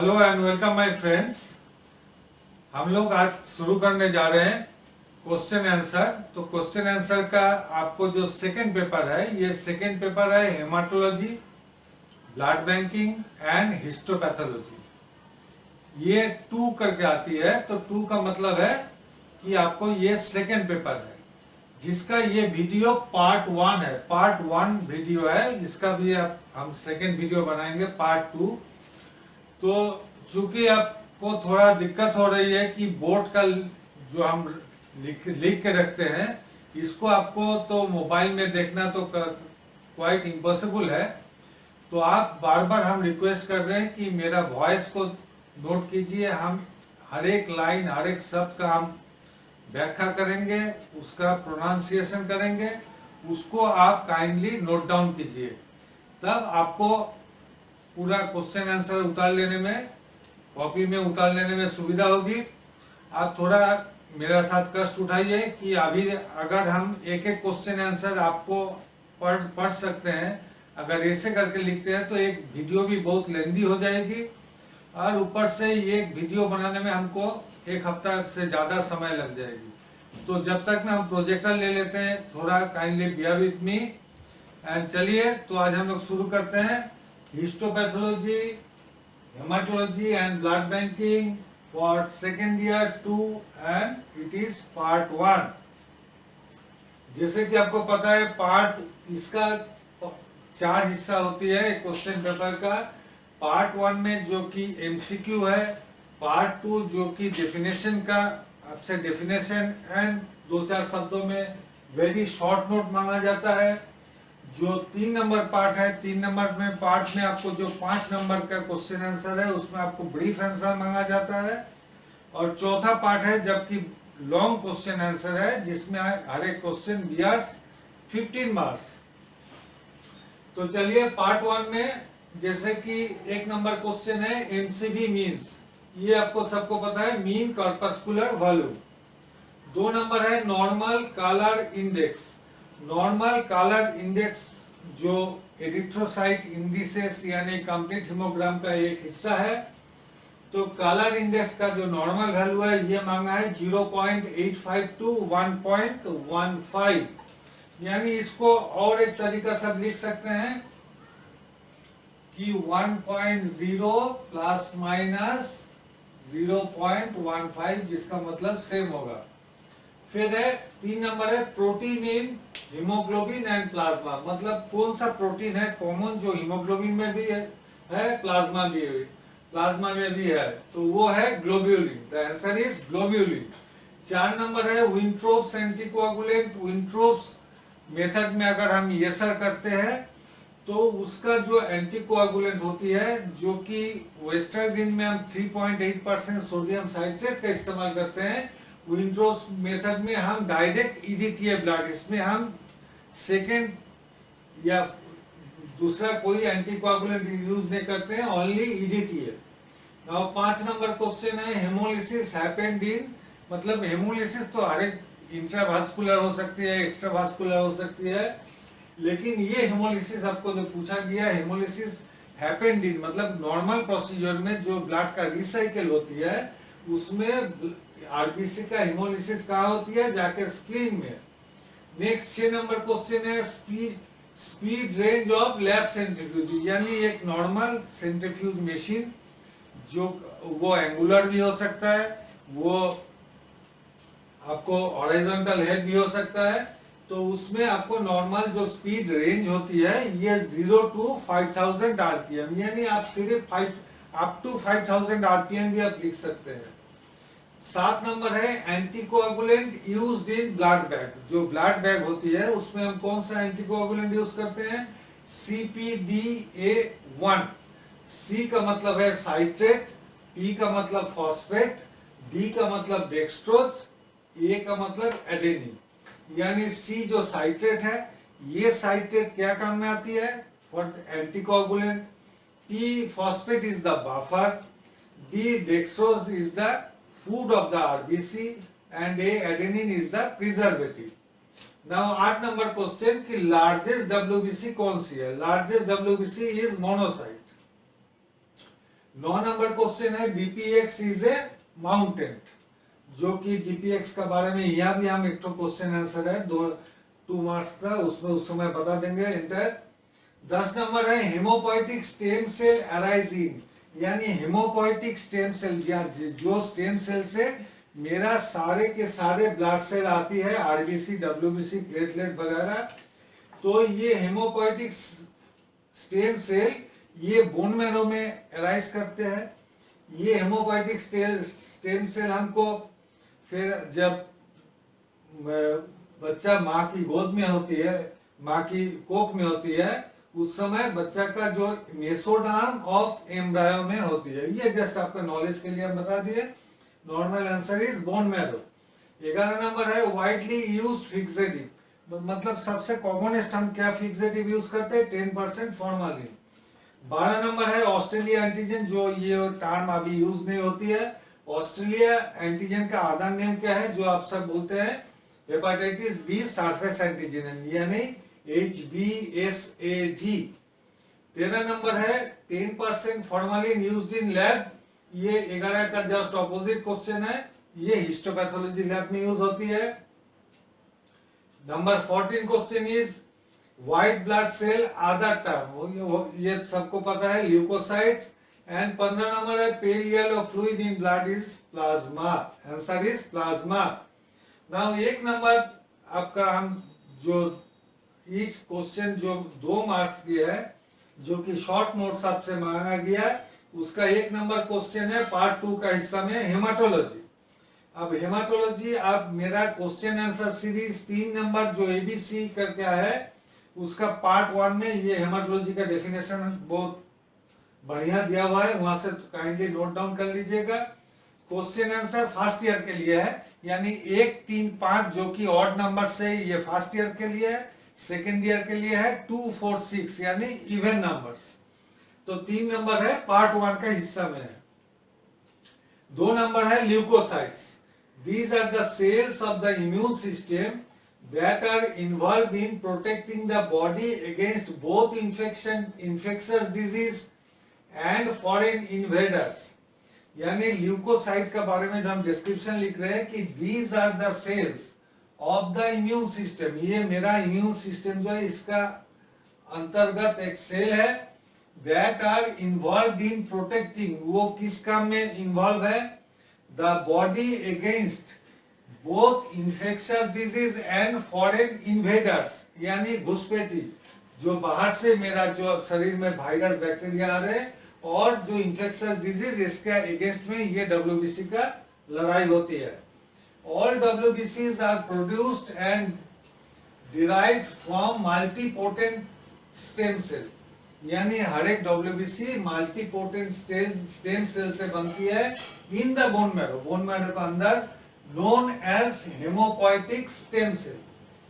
Hello and welcome my friends. हम लोग आज शुरू करने जा रहे हैं क्वेश्चन आंसर। तो क्वेश्चन आंसर का आपको जो सेकंड पेपर है, ये सेकंड पेपर है haematology, blood banking and histopathology. ये 2 करके आती है, तो 2 का मतलब है कि आपको ये सेकंड पेपर है, जिसका ये वीडियो पार्ट 1 है। पार्ट 1 वीडियो है, इसका भी हम सेकंड वीडियो बनाएंगे पार्ट 2। तो चूंकि आपको थोड़ा दिक्कत हो रही है कि बोर्ड का जो हम लिख के रखते हैं, इसको आपको तो मोबाइल में देखना तो क्वाइट इम्पॉसिबल है। तो आप बार बार हम रिक्वेस्ट कर रहे हैं कि मेरा वॉइस को नोट कीजिए। हम हर एक लाइन, हर एक शब्द का हम व्याख्या करेंगे, उसका प्रोनाउंसिएशन करेंगे, उसको आप काइंडली नोट डाउन कीजिए। तब आपको पूरा क्वेश्चन आंसर उतार लेने में, कॉपी में उतार लेने में सुविधा होगी। आप थोड़ा मेरा साथ कष्ट उठाइए कि अभी अगर हम एक एक क्वेश्चन आंसर आपको पढ़ सकते हैं, अगर ऐसे करके लिखते हैं तो एक वीडियो भी बहुत लेंदी हो जाएगी, और ऊपर से ये वीडियो बनाने में हमको 1 हफ्ता से ज्यादा समय लग जाएगी। तो जब तक ना हम प्रोजेक्टर ले लेते हैं, थोड़ा kindly bear with me. And चलिए, तो आज हम लोग शुरू करते हैं histopathology, haematology and blood banking for second year 2 and it is part 1। जैसे कि आपको पता है, पार्ट इसका 4 हिस्सा होती है क्वेश्चन पेपर का। पार्ट 1 में जो कि एमसीक्यू है, पार्ट 2 जो कि डेफिनेशन का आपसे डेफिनेशन एंड 2-4 शब्दों में वेरी शॉर्ट नोट मांगा जाता है। जो 3 नंबर पार्ट है, 3 नंबर में पार्ट में आपको जो 5 नंबर का क्वेश्चन आंसर है, उसमें आपको ब्रीफ आंसर मांगा जाता है। और चौथा पार्ट है जबकि लॉन्ग क्वेश्चन आंसर है, जिसमें हर एक क्वेश्चन बियर्स 15 मार्क्स। तो चलिए, पार्ट 1 में जैसे कि 1 नंबर क्वेश्चन है एमसीवी मीन्स, ये आपको सबको पता है, मीन कॉर्पस्कुलर वॉल्यूम। 2 नंबर है normal colour index. Normal colour index जो एरिथ्रोसाइट इंडिसेस यानी कंप्लीट हीमोग्राम का एक हिस्सा है। तो कलर इंडेक्स का जो नॉर्मल वैल्यू है, ये मांगा है 0.85 टू 1.15। यानी इसको और एक तरीका से लिख सकते हैं कि 1.0 प्लस माइनस 0.15, जिसका मतलब सेम होगा। फिर है 3 नंबर है protein in haemoglobin and plasma. मतलब कौन सा प्रोटीन है कॉमन जो हीमोग्लोबिन में भी है, प्लाज्मा में भी है, तो वो है globulin. The answer is globulin. 4 number है विंट्रोप्स एंटीकोआगुलेंट। विंट्रोप्स मेथड में अगर हम ये सर करते हैं, तो उसका जो एंटीकोआगुलेंट होती है, जो कि वेस्टर्न में हम 3.8% सोडियम साइट्रेट का इस्तेमाल करते हैं, विंट्रोप्स मेथड में हम डायरेक्ट ईडीटीए ब्लड, इसमें हम सेकेंड या दूसरा कोई एंटीकोआगुलेंट यूज नहीं करते हैं, only EDTA. Now 5 number question है हेमोलिसिस हैपेंड इन। मतलब हेमोलिसिस तो हर एक इंट्रावास्कुलर हो सकती है, एक्स्ट्रावास्कुलर हो सकती है, लेकिन ये हेमोलिसिस आपको जो पूछा गया, हेमोलिसिस हैपेंड इन मतलब नॉर्मल प्रोसीजर में जो ब्लड का रिसाइकिल होती है, उसमें आरबीसी का हेमोलिसिस कहाँ होती है, जाके स्प्लीन में। नेक्स्ट 6 नंबर क्वेश्चन है speed range of lab centrifuge. यानी एक नॉर्मल सेंट्रीफ्यूज मशीन, जो वो एंगुलर भी हो सकता है, वो आपको हॉरिजॉन्टल हेड भी हो सकता है। तो उसमें आपको नॉर्मल जो स्पीड रेंज होती है, ये 0 टू 5000 आरपीएम, यानी आप सिर्फ अप टू 5000 आरपीएम भी आप लिख सकते हैं। 7 नंबर है anticoagulant used in blood bag. जो ब्लड बैग होती है, उसमें हम कौन सा एंटीकोआगुलेंट यूज करते हैं, CPDA1। C का मतलब है साइट्रेट, P का मतलब फॉस्फेट, D का मतलब डेक्सट्रोज, A का मतलब एडेनिन। यानी C जो साइट्रेट है, ये साइट्रेट क्या काम में आती है, for anticoagulant. P phosphate is the buffer, D dextrose is the food of the RBC, and A adenine is the preservative. Now 8 number question कि लार्जेस्ट WBC कौन सी है। Largest WBC is monocyte. 9 number question है DPX is a mountain, जो कि DPX के बारे में यहाँ भी हम एक तो क्वेश्चन आंसर है 2 मार्क्स का, उसमें उस समय बता देंगे इंटर। 10 नंबर है हेमोपोइटिक स्टेम सेल अराइजिंग, यानी हेमोपोइटिक स्टेम सेल जो स्टेम सेल से मेरा सारे के सारे ब्लड सेल आती है, आरबीसी, डब्ल्यूबीसी, प्लेटलेट वगैरह। तो ये हेमोपोइटिक स्टेम सेल ये बोन मैरो में अराइज करते हैं। ये हेमोपोइटिक स्टेम सेल हमको फिर जब बच्चा माँ की गोद में होती है, माँ की कोख में होती है, उस समय बच्चा का जो मेसोडर्म ऑफ एम्ब्रायो में होती है। ये जस्ट आपका नॉलेज के लिए हम बता दिए। Normal answer is bone marrow. 11 number है वाइडली यूज्ड फिक्सेटिव, मतलब सबसे कॉमनेस्ट हम क्या फिक्सेटिव यूज करते हैं, 10% फॉर्मालिन। 12 नंबर है ऑस्ट्रेलिया एंटीजन, जो ये टर्म अभी यूज नहीं होती है। ऑस्ट्रेलिया एंटीजन का अदर नेम क्या है, जो आप सब बोलते हैं हेपेटाइटिस बी सरफेस एंटीजन, यानी HBsAg। 13 नंबर है 10% फॉर्मालिन यूज्ड इन लैब, ये 11 का जस्ट ऑपोजिट क्वेश्चन है, ये हिस्टोपैथोलॉजी लैब में यूज होती है। Number 14 question is white blood cell other term, ये सबको पता है ल्यूकोसाइट्स। एंड 15 नंबर है pale yellow fluid in blood is plasma, answer is plasma. Now 1 number आपका हम जो ईच क्वेश्चन जो 2 मार्क्स की है, जो कि शॉर्ट नोट्स आपसे मांगा गया है, उसका 1 नंबर क्वेश्चन है पार्ट 2 का हिस्सा में हेमाटोलॉजी। अब हेमाटोलॉजी, अब मेरा क्वेश्चन आंसर सीरीज 3 नंबर जो एबीसी करके है, उसका पार्ट 1 में ये हेमाटोलॉजी का डेफिनेशन बहुत बढ़िया दिया हुआ है, वहां से काइंडली नोट डाउन कर लीजिएगा। क्वेश्चन आंसर फर्स्ट ईयर के लिए है, यानी 1, 3, 5 जो कि ऑड नंबर से ये फर्स्ट ईयर के लिए है, सेकेंड ईयर के लिए है 2, 4, 6 यानी इवन नंबर्स। तो 3 नंबर है पार्ट 1 का हिस्सा में है। 2 नंबर है leucocytes, these are the cells of the immune system that are involved in protecting the body against both infectious disease and foreign invaders। यानी ल्यूकोसाइट के बारे में जब हम डिस्क्रिप्शन लिख रहे हैं कि these are the cells of the immune system, ये मेरा इम्यून सिस्टम जो है इसका अंतर्गत एक सेल है, that are involved in protecting, वो किस काम में इन्वॉल्व है, the body against both infectious disease and foreign invaders, यानी घुसपैठी, जो बाहर से मेरा जो शरीर में वायरस बैक्टीरिया आ रहे हैं, और जो इंफेक्शियस डिजीज इसके अगेंस्ट में ये डब्ल्यूबीसी का लड़ाई होती है। ऑल डब्ल्यूबीसीज are produced and derived from multipotent stem cell, यानी हर एक डब्ल्यूबीसी मल्टीपोटेंट स्टेम सेल से बनती है in the bone marrow, bone marrow के अंदर, known as haemopoietic stem cell,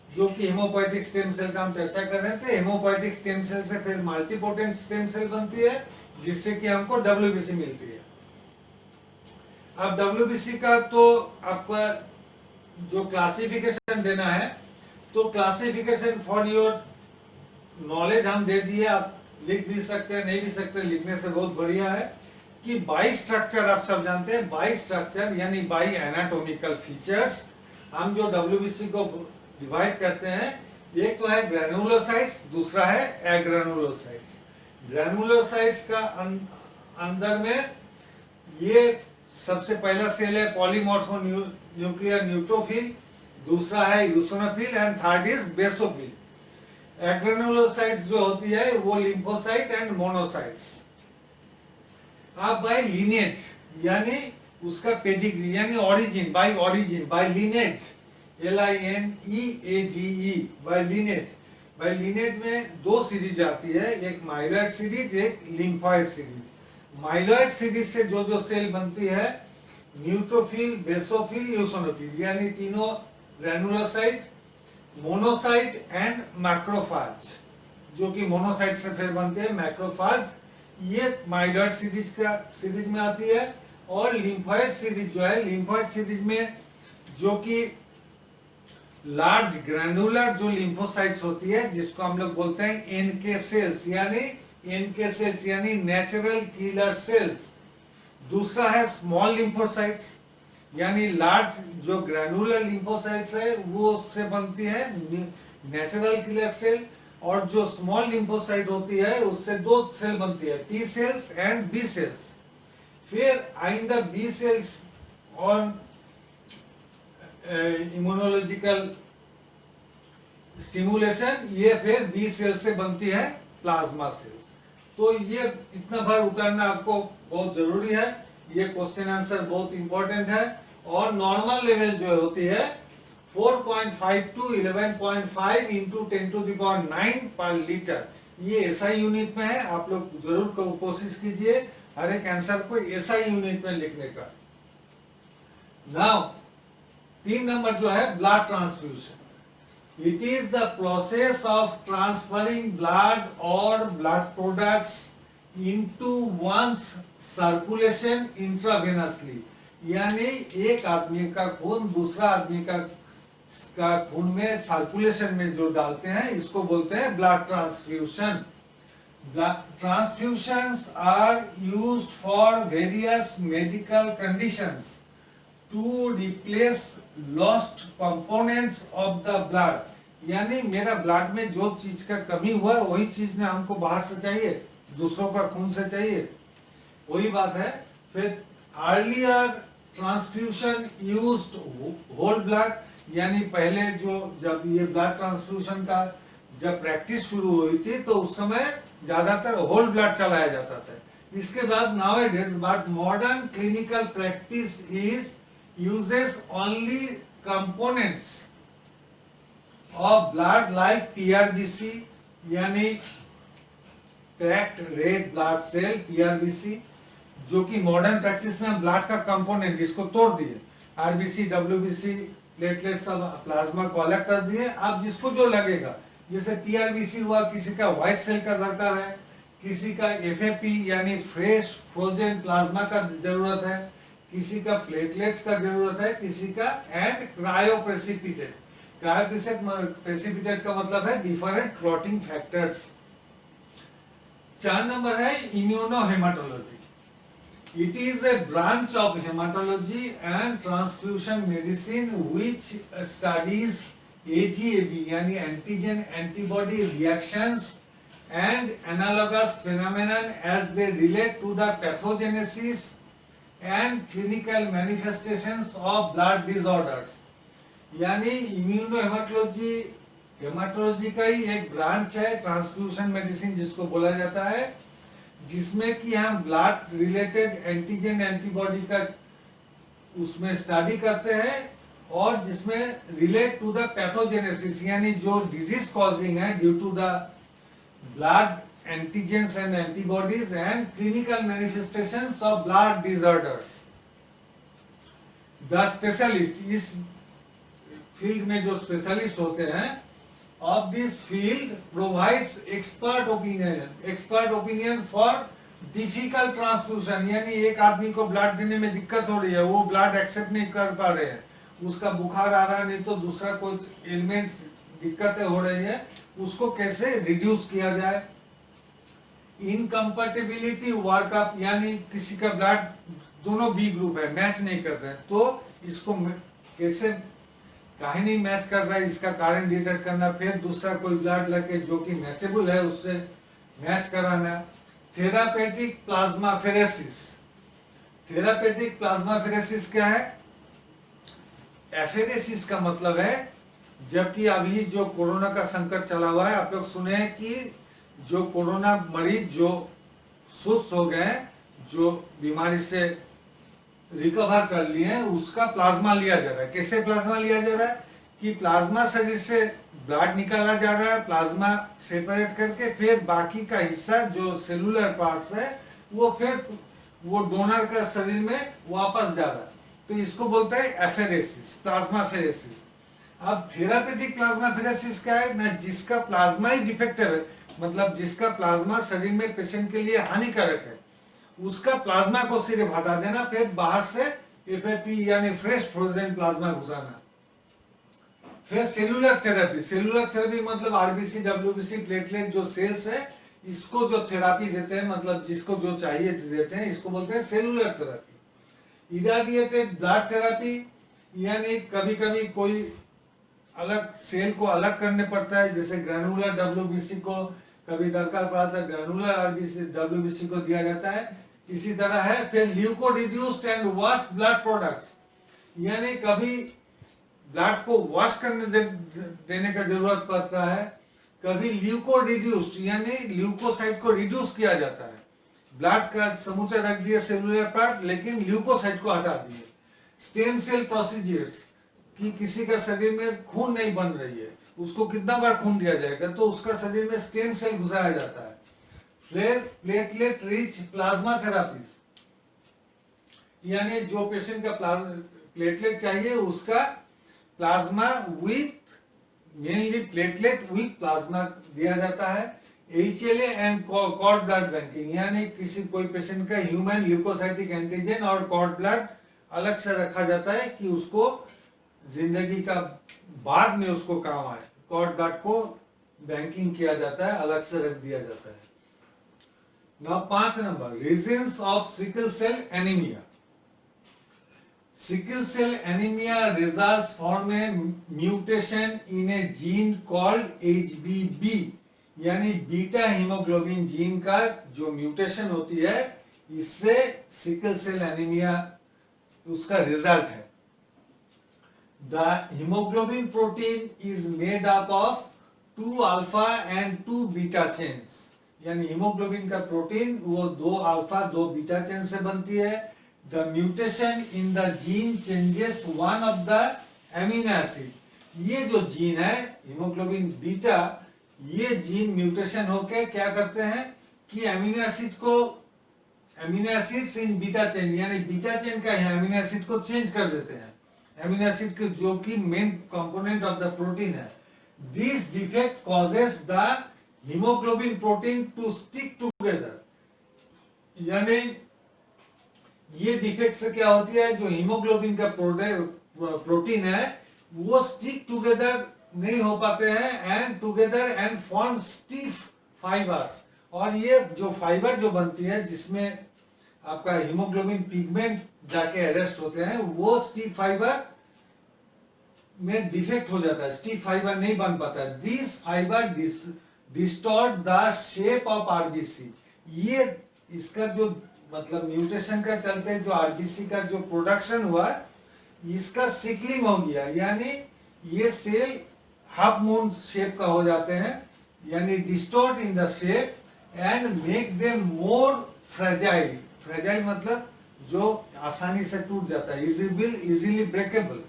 जो कि हेमोपोइटिक स्टेम सेल का हम चर्चा कर रहे थे। हेमोपोइटिक स्टेम सेल से फिर मल्टीपोटेंट स्टेम सेल बनती है, जिससे कि हमको डब्ल्यूबीसी मिलती है। अब डब्ल्यूबीसी का तो आपका जो क्लासिफिकेशन देना है, तो क्लासिफिकेशन फॉर योर नॉलेज हम दे दिए, आप लिख भी सकते हैं, नहीं भी सकते, लिखने से बहुत बढ़िया है कि बाई स्ट्रक्चर, आप सब जानते हैं बाई स्ट्रक्चर यानी बाई एनाटोमिकल फीचर्स। हम जो डब्ल्यूबीसी को डिवाइड करते हैं, एक तो है ग्रैनुलोसाइट्स, दूसरा है एग्रैनुलोसाइट्स। ग्रैनुलोसाइट्स का अंदर में ये सबसे पहला सेल है पॉलीमॉर्फो न्यूक्लियर न्यूट्रोफिल, दूसरा है eosinophil and third is basophil. Agranulocytes जो होती है वो लिम्फोसाइट एंड मोनोसाइट्स। अब बाय लीनेज यानी उसका पेडिग्री यानी origin, by lineage, LINEAGE, by lineage. By lineage में 2 सीरीज आती है, एक माइलॉइड सीरीज, एक लिम्फॉइड सीरीज। माइलॉइड सीरीज से जो जो सेल बनती है, न्यूट्रोफिल, बेसोफिल, यूसोनोफिल, यानी तीनों ग्रैनुलोसाइट, मोनोसाइट एंड मैक्रोफाज, जो कि मोनोसाइट से फिर बनते हैं मैक्रोफाज, ये माइलॉइड सीरीज में आती है। और लिम्फॉइड सीरीज जो है, लिम्फॉइड सीरीज में जो कि लार्ज ग्रैनुलर जो लिम्फोसाइट्स होती है, जिसको हम लोग बोलते हैं NK सेल्स, यानी NK सेल्स यानी नेचुरल किलर सेल्स, दूसरा है स्मॉल लिम्फोसाइट्स, यानी लार्ज जो ग्रैनुलर लिम्फोसाइट्स है वो उससे बनती है नेचुरल किलर सेल, और जो स्मॉल लिम्फोसाइट होती है उससे दो सेल बनती है, T cells and B cells. फिर आइंदा B cells on immunological stimulation, ये फिर बी सेल से बनती है प्लाज्मा सेल्स। तो ये इतना बार उतारना आपको बहुत जरूरी है, ये क्वेश्चन आंसर बहुत इंपॉर्टेंट है। और नॉर्मल लेवल जो होती है 4.5 to 11.5 इंटू 10⁹ पर लीटर, ये एसआई यूनिट में है। आप लोग जरूर कोशिश कीजिए हर एक आंसर को एसआई यूनिट में लिखने का। नाउ 3 नंबर जो है blood transfusion. It is the process of transferring blood or blood products into one's circulation intravenously, यानी एक आदमी का खून दूसरा आदमी का खून में सर्कुलेशन में जो डालते हैं इसको बोलते हैं blood transfusion. Transfusions are used for various medical conditions to replace lost components of the blood, यानी मेरा ब्लड में जो चीज का कमी हुआ वही चीज ने हमको बाहर से चाहिए, दूसरों का खून से चाहिए, वही बात है। फिर earlier transfusion used whole blood, यानी पहले जो जब ये ब्लड ट्रांसफ्यूजन का जब प्रैक्टिस शुरू हुई थी तो उस समय ज्यादातर होल ब्लड चलाया जाता था। इसके बाद nowadays but modern clinical practice is uses only components of blood like PRBC, यानी packed red blood cell PRBC, जो कि मॉडर्न प्रैक्टिस में ब्लड का कंपोनेंट इसको तोड़ दिए, RBC, WBC, प्लेटलेट सब प्लाज्मा कलेक्ट कर दिए। अब जिसको जो लगेगा, जैसे PRBC हुआ, किसी का व्हाइट सेल का दरकार है, किसी का FFP यानी फ्रेश फ्रोजन प्लाज्मा का जरूरत है, किसी का प्लेटलेट्स का जरूरत है, किसी का एंड क्रायोप्रेसिपिटेट। क्रायोप्रेसिपिटेट का मतलब है डिफरेंट क्लॉटिंग फैक्टर्स। 4 नंबर है immunohaematology. It is a branch of haematology and transfusion medicine which studies AGAB यानी antigen antibody reactions and analogous phenomenon as they relate to the pathogenesis and clinical manifestations of blood disorders, यानी immunohaematology haematology का ही एक branch है, transfusion medicine जिसको बोला जाता है, जिसमें कि हम ब्लड रिलेटेड एंटीजन एंटीबॉडी का उसमें स्टडी करते हैं, और जिसमें रिलेट टू द पैथोजेनेसिस यानी जो डिजीज कॉजिंग है due to the blood antigens and antibodies and clinical manifestations of blood disorders. The specialist, इस फील्ड में जो स्पेशलिस्ट होते हैं, of this field provides expert opinion for difficult transfusion, यानी एक आदमी को ब्लड देने में दिक्कत हो रही है, वो ब्लड एक्सेप्ट नहीं कर पा रहे हैं, उसका बुखार आ रहा है, नहीं तो दूसरा कोई एलिमेंट्स दिक्कतें हो रही है, उसको कैसे रिड्यूस किया जाए। इनकम्पैटिबिलिटी वर्कअप, यानी किसी का ब्लड दोनों बी ग्रुप है, मैच नहीं कर रहे हैं, तो इसको कैसे काहे नहीं मैच कर रहा है इसका कारण डिटेक्ट करना, फिर दूसरा कोई ब्लड लगे जो कि मैचेबल है उससे मैच कराना। Therapeutic plasmapheresis. थेरापेटिक प्लाज्माफेरेसिस क्या है? एफेरेसिस का मतलब है, जबकि अभी जो कोरोना का संकट चला हुआ है, आप लोग सुने हैं कि जो कोरोना मरीज जो सुस्त हो गए, जो बीमारी से रिकवर कर लिए हैं, उसका प्लाज्मा लिया जा रहा है। कैसे प्लाज्मा लिया जा रहा है कि प्लाज्मा शरीर से ब्लड निकाला जा रहा है, प्लाज्मा सेपरेट करके फिर बाकी का हिस्सा जो सेलुलर पार्ट्स है वो फिर वो डोनर का शरीर में वापस जा रहा है, तो इसको बोलते हैं एफेरेसिस, प्लाज्माफेरेसिस। अब थेरापेटिक प्लाज्माफेरेसिस क्या है ना, जिसका प्लाज्मा ही डिफेक्टिव है, मतलब जिसका प्लाज्मा शरीर में पेशेंट के लिए हानिकारक है, उसका प्लाज्मा को सिर्फ हटा देना, फिर बाहर से एफएपी यानी फ्रेश फ्रोजन प्लाज्मा घुसाना। फिर सेलुलर थेरेपी। सेलुलर थेरेपी मतलब आरबीसी, डब्ल्यूबीसी, प्लेटलेट जो सेल्स है, इसको जो थेरापी देते हैं, मतलब जिसको जो चाहिए देते हैं, इसको बोलते हैं सेलुलर थेरापी। इराडिएटेड ब्लड थेरापी, यानी कभी कभी कोई अलग सेल को अलग करने पड़ता है, जैसे ग्रैनुलर डब्ल्यूबीसी को कभी दरकार पड़ता है, ग्रैनुलर आरबीसी डब्ल्यूबीसी को दिया जाता है, इसी तरह है। फिर leuco reduced and washed blood products, यानी कभी ब्लड को वॉश करने देने का जरूरत पड़ता है, कभी ल्यूको रिड्यूस्ड यानी ल्यूकोसाइट को रिड्यूस किया जाता है, ब्लड का समूचा रख दिए सेलुलर पार्ट, लेकिन ल्यूकोसाइट को हटा दिए। स्टेम सेल प्रोसीजर्स, कि किसी का शरीर में खून नहीं बन रही है, उसको कितना बार खून दिया जाएगा, तो उसका शरीर में स्टेम सेल घुसाया जाता है। फिर प्लेटलेट रिच प्लाज्मा थेरापीज, यानी जो पेशेंट का प्लेटलेट चाहिए उसका plasma with, mainly platelet with plasma दिया जाता है। HLA and chord blood banking, यानी किसी कोई पेशेंट का ह्यूमन ल्यूकोसाइटिक एंटीजन और कॉर्ड ब्लड अलग से रखा जाता है कि उसको जिंदगी का बाद में उसको काम आए। कॉर्ड ब्लड को बैंकिंग किया जाता है, अलग से रख दिया जाता है। Now 5 number, reasons of sickle cell anaemia. Sickle cell anemia results from a mutation in a gene called HBB, यानी बीटा हीमोग्लोबिन जीन का जो म्यूटेशन होती है, इससे सिकल सेल एनीमिया उसका रिजल्ट है। The hemoglobin protein is made up of 2 alpha and 2 beta chains, यानी haemoglobin का प्रोटीन वो 2 अल्फा 2 बीटा चेन से बनती है। The mutation in the gene changes one of the amino acid, ये जो जीन है हीमोग्लोबिन बीटा, ये जीन म्यूटेशन होके क्या करते हैं कि अमीनो एसिड को, amino acids in beta chain, यानी बीटा चेन का अमीनो एसिड को चेंज कर देते हैं, अमीनो एसिड के जो कि main component of the protein है। This defect causes the haemoglobin protein to stick together, यानी ये डिफेक्ट से क्या होती है, जो हीमोग्लोबिन का प्रोटीन है वो स्टिक टुगेदर नहीं हो पाते हैं, and together and form stiff fibres, और ये जो फाइबर जो बनती है जिसमें आपका हीमोग्लोबिन पिगमेंट जाके अरेस्ट होते हैं, वो स्टिफ फाइबर में डिफेक्ट हो जाता है, स्टिफ फाइबर नहीं बन पाता है। This fibre distort the shape of RBC, ये इसका जो मतलब म्यूटेशन का चलते जो आरबीसी का जो प्रोडक्शन हुआ, इसका सिकलिंग हो गया, यानी ये सेल हाफ मून शेप का हो जाते हैं, यानी distort in the shape and make them more fragile. Fragile मतलब जो आसानी से टूट जाता है, इजीली ब्रेकेबल।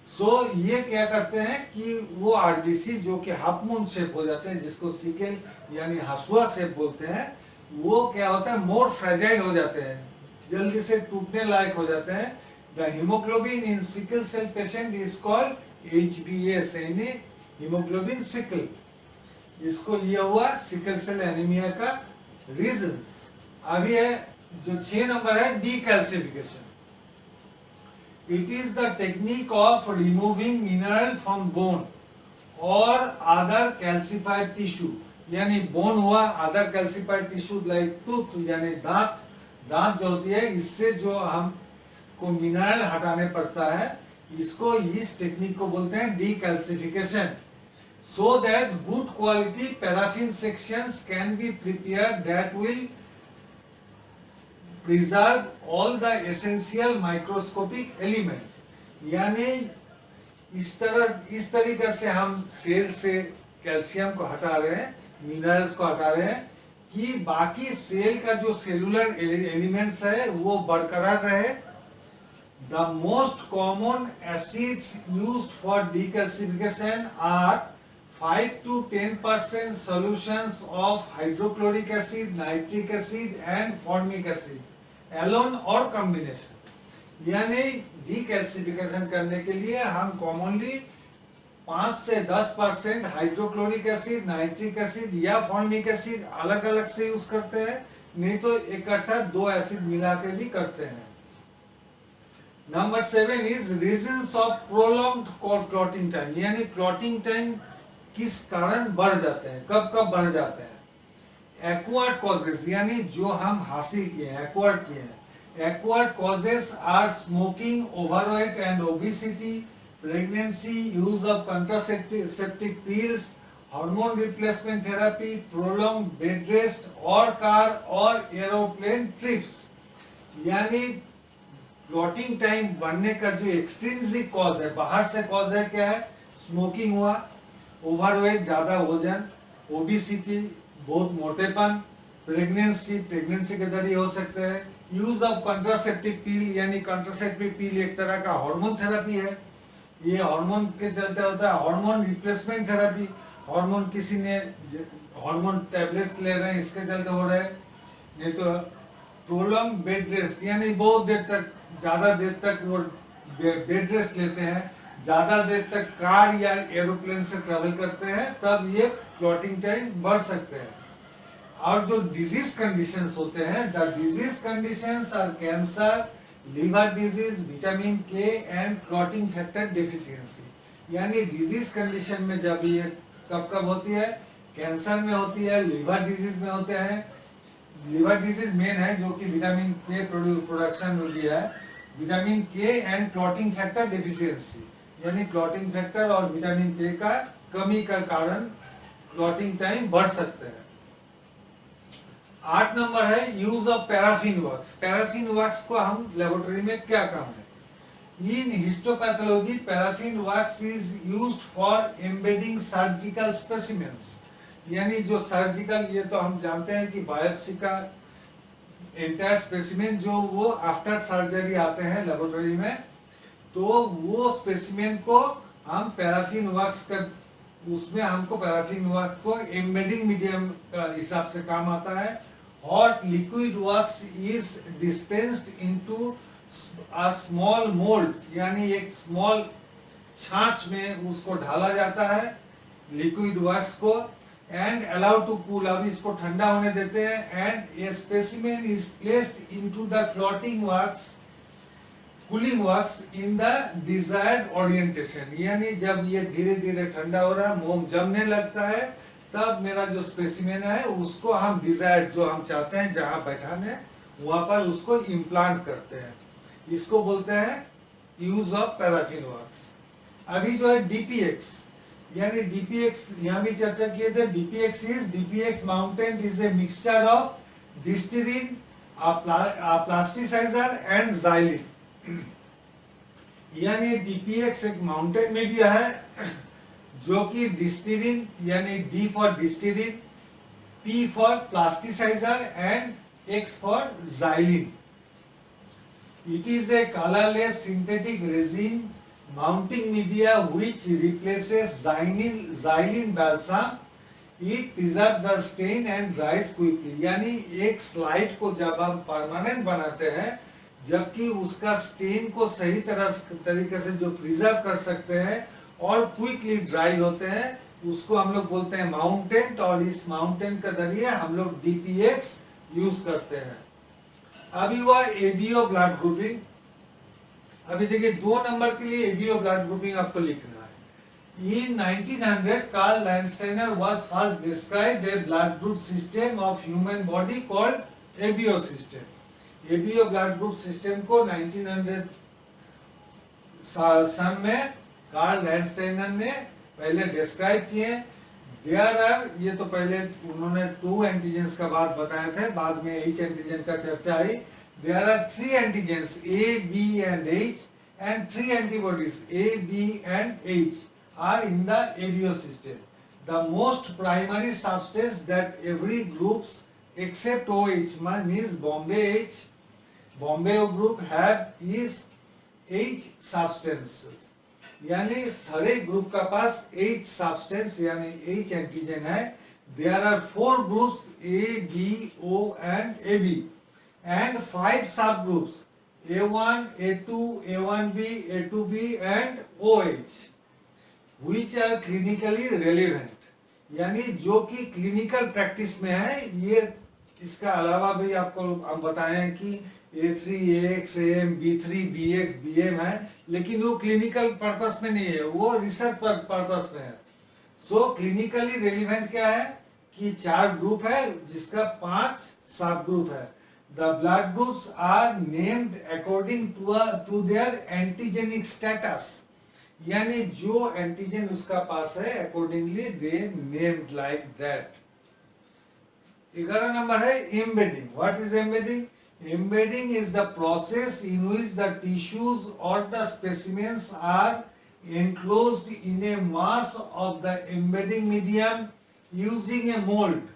सो ये क्या करते हैं कि वो आरबीसी जो कि हाफ मून शेप हो जाते हैं, जिसको सिकल यानी हसुआ शेप बोलते हैं, वो क्या होता है मोर फ्रेजाइल हो जाते हैं, जल्दी से टूटने लायक हो जाते हैं। The haemoglobin in sickle cell patient is called HbS, यानी हीमोग्लोबिन सिकल। इसको ये हुआ सिकल सेल एनीमिया का रीजंस। अभी है जो 6 नंबर है, decalcification. It is the technique of removing mineral from bone और अदर कैल्सिफाइड टिश्यू, यानी बोन हुआ, other calcified tissue like tooth यानी दांत जो होती है, इससे जो हमको मिनरल हटाने पड़ता है, इसको इस टेक्निक को बोलते हैं decalcification. So that good quality paraffin sections can be prepared that will preserve all the essential microscopic elements, यानी इस तरीके से हम सेल से कैल्शियम को हटा रहे हैं, मिनरल्स को हटा रहे हैं, कि बाकी सेल का जो सेलुलर एलिमेंट्स है वो बरकरार रहे। The most common acids used for decalcification are 5 to 10% solutions of hydrochloric acid, nitric acid and formic acid, alone और कॉम्बिनेशन। यानी डीकैल्सिफिकेशन करने के लिए हम कॉमनली 5 से 10% हाइड्रोक्लोरिक एसिड, नाइट्रिक एसिड या फॉर्मिक एसिड अलग अलग से यूज करते हैं, नहीं तो इकट्ठा 2 एसिड मिला के भी करते हैं। Number 7 is reasons of prolonged clotting time, यानी क्लॉटिंग टाइम किस कारण बढ़ जाते हैं, कब कब बढ़ जाते हैं। एक्वायर्ड कॉजेस यानी जो हम हासिल किए हैं, एक्वायर्ड किए हैं। Acquired causes are smoking, overweight and obesity, pregnancy, use of contraceptive pills, hormone replacement therapy, prolong bed rest और कार और एरोप्लेन ट्रिप्स। यानी क्लॉटिंग टाइम बढ़ने का जो एक्सट्रिंसिक कॉज है, बाहर से कॉज है, क्या है? स्मोकिंग हुआ, ओवरवेट ज्यादा वजन, ओबेसिटी बहुत मोटेपन, प्रेगनेंसी के जरिए हो सकते हैं, यूज ऑफ कंट्रासेप्टिव पिल यानी कंट्रासेप्टिव पिल एक तरह का हार्मोन थेरेपी है, ये हार्मोन के चलते होता है। हार्मोन रिप्लेसमेंट थेरेपी, हार्मोन किसी ने हार्मोन टैबलेट्स ले रहे हैं इसके चलते हो रहे हैं। नहीं तो प्रोलॉन्ग बेड रेस्ट यानी बहुत देर तक, ज्यादा देर तक वो बेड रेस्ट लेते हैं, ज्यादा देर तक कार या एरोप्लेन से ट्रेवल करते हैं, तब ये क्लॉटिंग टाइम बढ़ सकते हैं। और जो डिजीज कंडीशंस होते हैं, the disease conditions are cancer, liver disease, vitamin K and clotting factor deficiency. यानी डिजीज कंडीशन में जब ये कब होती है? कैंसर में होती है, लिवर डिजीज में होते हैं। लिवर डिजीज मेन है जो कि विटामिन के प्रोडक्शन में दिया है, vitamin K and clotting factor deficiency यानी क्लॉटिंग फैक्टर और विटामिन के का कमी का कारण क्लॉटिंग टाइम बढ़ सकते हैं। 8 नंबर है use of paraffin wax. Paraffin wax को हम लेबोरेटरी में क्या काम है? In histopathology paraffin wax is used for embedding surgical specimens. यानी जो सर्जिकल, ये तो हम जानते हैं कि बायोप्सी का एंटायर स्पेसिमेन जो वो आफ्टर सर्जरी आते हैं लेबोरेटरी में, तो वो स्पेसिमेन को हम पैराफिन वैक्स का, उसमें हमको पैराफिन वैक्स को एम्बेडिंग मीडियम का हिसाब से काम आता है। Hot liquid wax is dispensed into a small mould यानी एक स्मॉल छाछ में उसको ढाला जाता है लिक्विड वैक्स को, एंड अलाउ टू कूल, अभी इसको ठंडा होने देते हैं, and A specimen is placed into the clotting wax, cooling wax in the desired orientation. यानी जब ये धीरे धीरे ठंडा हो रहा है, मोम जमने लगता है, तब मेरा जो स्पेसिमेन है उसको हम डिजायर्ड, जो हम चाहते हैं जहां बैठाने, वहां पर उसको इम्प्लांट करते हैं। इसको बोलते हैं यूज ऑफ पैराफिन वैक्स। अभी जो है डीपीएक्स, यानी डीपीएक्स यहां भी चर्चा किए थे। DPX mountant is a mixture of distyrene, plasticiser and xylene. यानी डीपीएक्स एक माउंटेन मीडिया है जो कि डिस्टिरिन यानी D for distyrene, P for plasticiser and X for xylene. It is a colourless synthetic resin mounting media which replaces xylene balsam. It preserves the stain and dries quickly. यानी एक slide को जब हम परमानेंट बनाते हैं, जबकि उसका stand को सही तरीके से जो प्रिजर्व कर सकते हैं और क्विकली ड्राई होते हैं, उसको हम लोग बोलते हैं माउंटेन। और इस माउंटेन के जरिए हम लोग डीपीएक्स यूज करते हैं। अभी हुआ एबीओ ब्लड ग्रुपिंग। अभी देखिए 2 नंबर के लिए एबीओ ब्लड ग्रुपिंग आपको लिखना है। In 1900, Carl Landsteiner was first described a blood group system of human body called ABO system. ABO blood group system को 1900 सन में कार्ल लैंडस्टाइनर ने पहले डिस्क्राइब किए। ये तो पहले उन्होंने 2 एंटीजेंस का बात बताए थे, बाद में H एंटीजन का चर्चा आई। There are 3 antigens A, B and H, and 3 antibodies A, B and H are in the ABO system. The most primary substance that every groups except OH means Bombay group have is H substances. यानी सारे group का पास H substance यानी H antigen है। There are 4 groups A, B, O and AB. And 5 subgroups A1, A2, A1B, A2B and OH which are clinically relevant. यानी जो कि clinical practice में है। ये इसका अलावा भी आपको हम बताएं कि A3, AX, AM, B3, BX, BM है, लेकिन वो क्लिनिकल पर्पस में नहीं है, वो रिसर्च पर्पस में है। सो क्लिनिकली रेलिवेंट क्या है कि 4 ग्रुप है जिसका 5 सब ग्रुप है। The blood groups are named according to their antigenic status, यानी जो एंटीजन उसका पास है accordingly they named like that. 11 number है embedding. What is embedding? Embedding is the process in which the tissues or the specimens are enclosed in a mass of the embedding medium using a mold।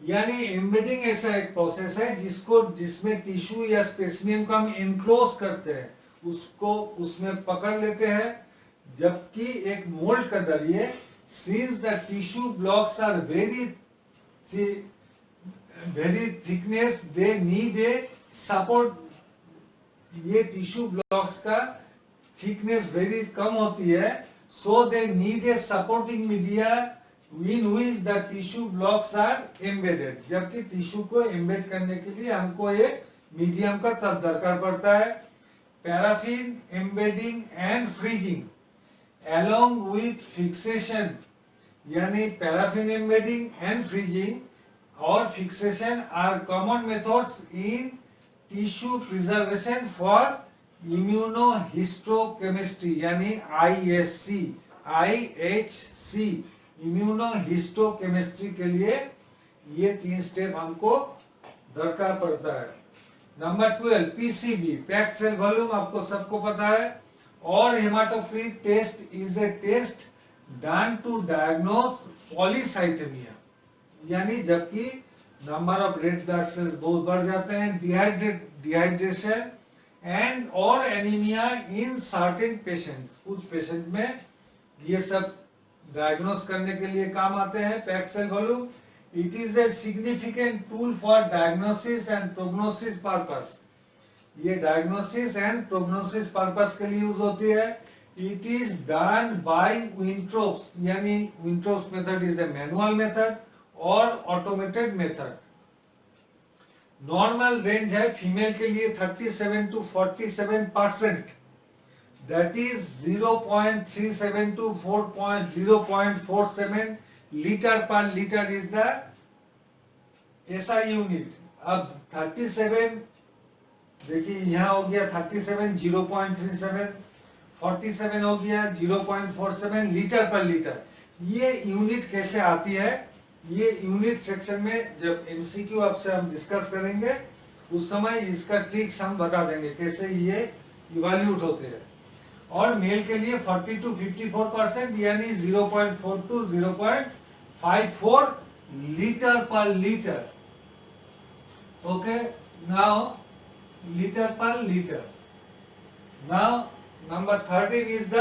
यानी embedding ऐसा एक process है जिसमें tissue या specimen को हम enclose करते हैं, उसको उसमें पकड़ लेते हैं, जबकि एक मोल्ड के जरिए since the tissue blocks are very thickness they need a support. ये टिश्यू ब्लॉक्स का थिकनेस वेरी कम होती है, so they need a supporting media in which the tissue blocks are embedded. जबकि टिश्यू को एम्बेड करने के लिए हमको एक मीडियम का तब दरकार पड़ता है। Paraffin embedding and freezing along with fixation, यानी पैराफिन एम्बेडिंग एंड फ्रीजिंग और fixation are common methods in tissue preservation for immunohistochemistry, यानी IHC इम्यूनोहिस्टोकेमिस्ट्री के लिए ये 3 स्टेप हमको दरकार पड़ता है। Number 12 PCV packed cell volume आपको सबको पता है। और haematocrit test is a test done to diagnose polycythaemia, यानी जबकि number of red blood cells बहुत बढ़ जाते हैं, डिहाइड्रेशन एंड और एनीमिया इन सर्टेन पेशेंट्स, कुछ पेशेंट में ये सब डायग्नोस करने के लिए काम आते हैं। Packed cell volume it is a significant tool for diagnosis and prognosis purpose. ये डायग्नोसिस एंड प्रोग्नोसिस पर्पस के लिए यूज होती है। It is done by Wintrobe's, यानी Wintrobe's method is a manual method और ऑटोमेटेड मेथड। नॉर्मल रेंज है female के लिए 37 to 47%, that is 0.37 to 0.47 litre per litre is the SI unit. अब 37 देखिए यहाँ हो गया 37 0.37, 47 हो गया 0.47 लीटर पर लीटर। ये यूनिट कैसे आती है, ये यूनिट सेक्शन में जब MCQ आपसे हम डिस्कस करेंगे उस समय इसका ट्रिक्स हम बता देंगे कैसे ये इवैल्यूएट होते हैं। और मेल के लिए 40 to 54%, यानी 0.4 to 0.54 litre per litre. Okay, now litre per litre. Now number 13 is the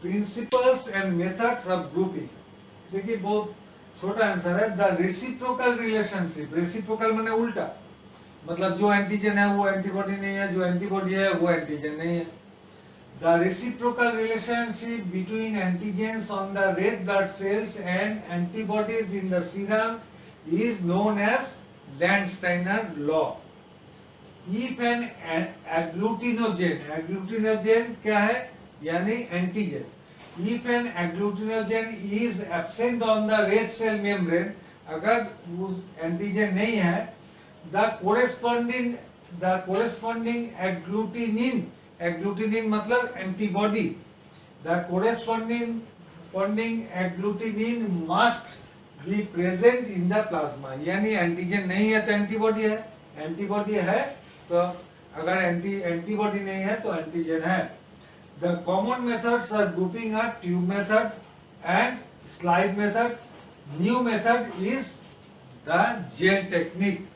principles and methods of grouping. देखिए बहुत छोटा आंसर है। द रेसिप्रोकल रिलेशनशिप, रेसिप्रोकल माने उल्टा, मतलब जो एंटीजन है वो एंटीबॉडी नहीं है, जो एंटीबॉडी है वो एंटीजन नहीं है। The reciprocal relationship between antigens on the red blood cells and antibodies in the serum is known as Landsteiner law. If an agglutinogen, agglutinogen क्या है, यानी antigen, if an agglutinogen is absent on the red cell membrane, अगर वो antigen नहीं है, the corresponding agglutinin, agglutinin मतलब antibody, the corresponding agglutinin must be present in the plasma, यानी antigen नहीं है तो एंटीबॉडी है, एंटीबॉडी है तो अगर एंटीबॉडी नहीं है तो एंटीजन है। The common methods are grouping are tube method and slide method. New method is the gel technique.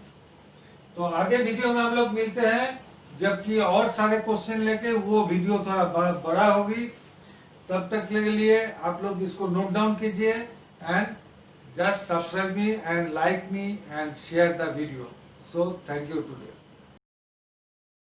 तो आगे वीडियो में हम लोग मिलते हैं, जबकि और सारे क्वेश्चन लेके वो वीडियो थोड़ा बड़ा होगी। तब तक के लिए आप लोग इसको नोट डाउन कीजिए and just subscribe me and like me and share the video. So thank you today.